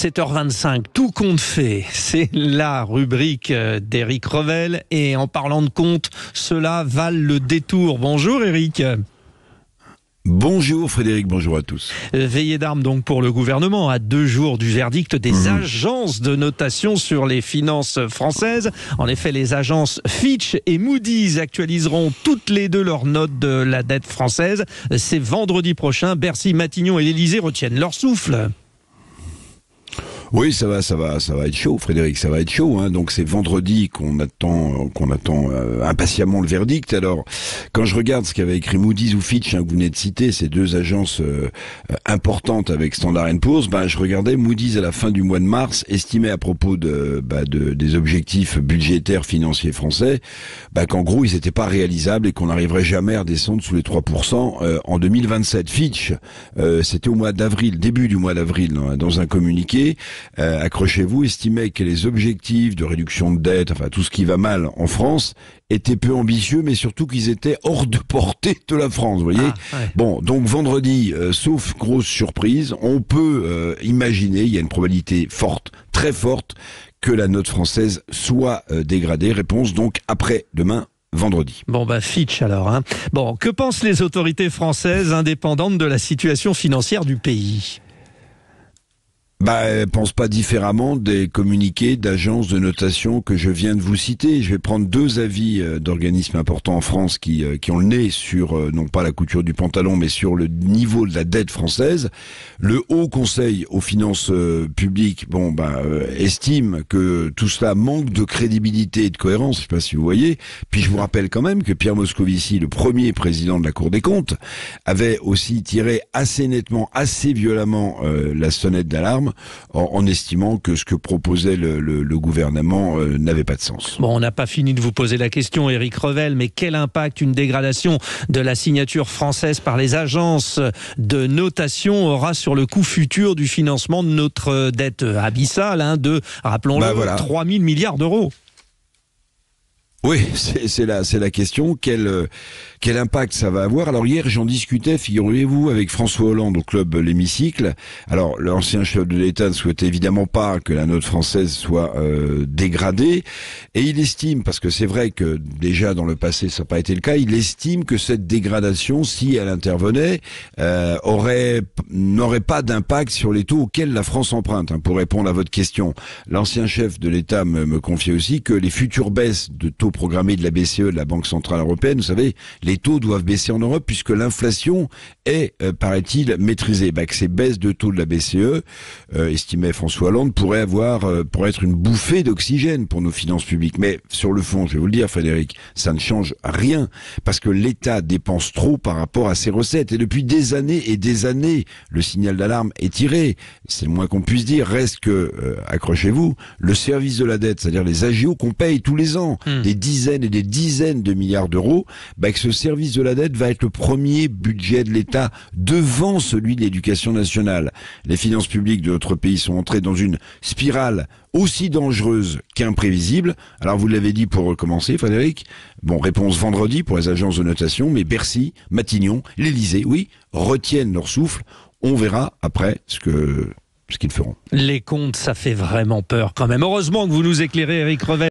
7h25, tout compte fait. C'est la rubrique d'Éric Revel. Et en parlant de compte, cela valent le détour. Bonjour Éric. Bonjour Frédéric, bonjour à tous. Veillée d'armes donc pour le gouvernement à 2 jours du verdict des agences de notation sur les finances françaises. En effet, les agences Fitch et Moody's actualiseront toutes les deux leurs notes de la dette française. C'est vendredi prochain. Bercy, Matignon et l'Élysée retiennent leur souffle. Oui, ça va être chaud, Frédéric, ça va être chaud. Hein. Donc c'est vendredi qu'on attend impatiemment le verdict. Alors, quand je regarde ce qu'avait écrit Moody's ou Fitch, que vous venez de citer, ces deux agences importantes avec Standard & Poor's, je regardais Moody's à la fin du mois de mars estimait à propos des objectifs budgétaires financiers français, qu'en gros ils n'étaient pas réalisables et qu'on n'arriverait jamais à redescendre sous les 3% en 2027. Fitch, c'était au mois d'avril, début du mois d'avril, dans un communiqué. Accrochez-vous, estimait que les objectifs de réduction de dette, enfin tout ce qui va mal en France, étaient peu ambitieux, mais surtout qu'ils étaient hors de portée de la France, vous voyez. Bon, donc vendredi, sauf grosse surprise, on peut imaginer, il y a une probabilité forte, très forte, que la note française soit dégradée. Réponse donc après-demain. Vendredi. Bon, Fitch alors. Bon, que pensent les autorités françaises indépendantes de la situation financière du pays ? Elle pense pas différemment des communiqués d'agences de notation que je viens de vous citer. Je vais prendre deux avis d'organismes importants en France qui ont le nez sur, non pas la couture du pantalon, mais sur le niveau de la dette française. Le Haut Conseil aux finances publiques, estime que tout cela manque de crédibilité et de cohérence. Je sais pas si vous voyez. Puis je vous rappelle quand même que Pierre Moscovici, le premier président de la Cour des comptes, avait aussi tiré assez nettement, assez violemment la sonnette d'alarme en estimant que ce que proposait le gouvernement n'avait pas de sens. Bon, on n'a pas fini de vous poser la question, Éric Revel, mais quel impact une dégradation de la signature française par les agences de notation aura sur le coût futur du financement de notre dette abyssale, de, rappelons-le, 3 000 milliards d'euros? Oui, c'est la question. Quel impact ça va avoir? Alors hier, j'en discutais, figurez-vous, avec François Hollande au club L'Hémicycle. Alors l'ancien chef de l'État ne souhaitait évidemment pas que la note française soit dégradée, et il estime, parce que c'est vrai que déjà dans le passé ça n'a pas été le cas, il estime que cette dégradation, si elle intervenait, n'aurait pas d'impact sur les taux auxquels la France emprunte. Pour répondre à votre question, l'ancien chef de l'État me confiait aussi que les futures baisses de taux programmés de la BCE, de la Banque Centrale Européenne, vous savez, les taux doivent baisser en Europe puisque l'inflation est, paraît-il, maîtrisée. Que ces baisses de taux de la BCE, estimait François Hollande, pourraient être une bouffée d'oxygène pour nos finances publiques. Mais sur le fond, je vais vous le dire, Frédéric, ça ne change rien parce que l'État dépense trop par rapport à ses recettes. Et depuis des années et des années, le signal d'alarme est tiré. C'est le moins qu'on puisse dire. Reste que, accrochez-vous, le service de la dette, c'est-à-dire les AGO qu'on paye tous les ans, des dizaines et des dizaines de milliards d'euros, que ce service de la dette va être le premier budget de l'État devant celui de l'éducation nationale. Les finances publiques de notre pays sont entrées dans une spirale aussi dangereuse qu'imprévisible. Alors vous l'avez dit pour recommencer, Frédéric. Bon, réponse vendredi pour les agences de notation, mais Bercy, Matignon, l'Élysée, oui, retiennent leur souffle. On verra après ce qu'ils feront. Les comptes, ça fait vraiment peur quand même. Heureusement que vous nous éclairez, Éric Revel.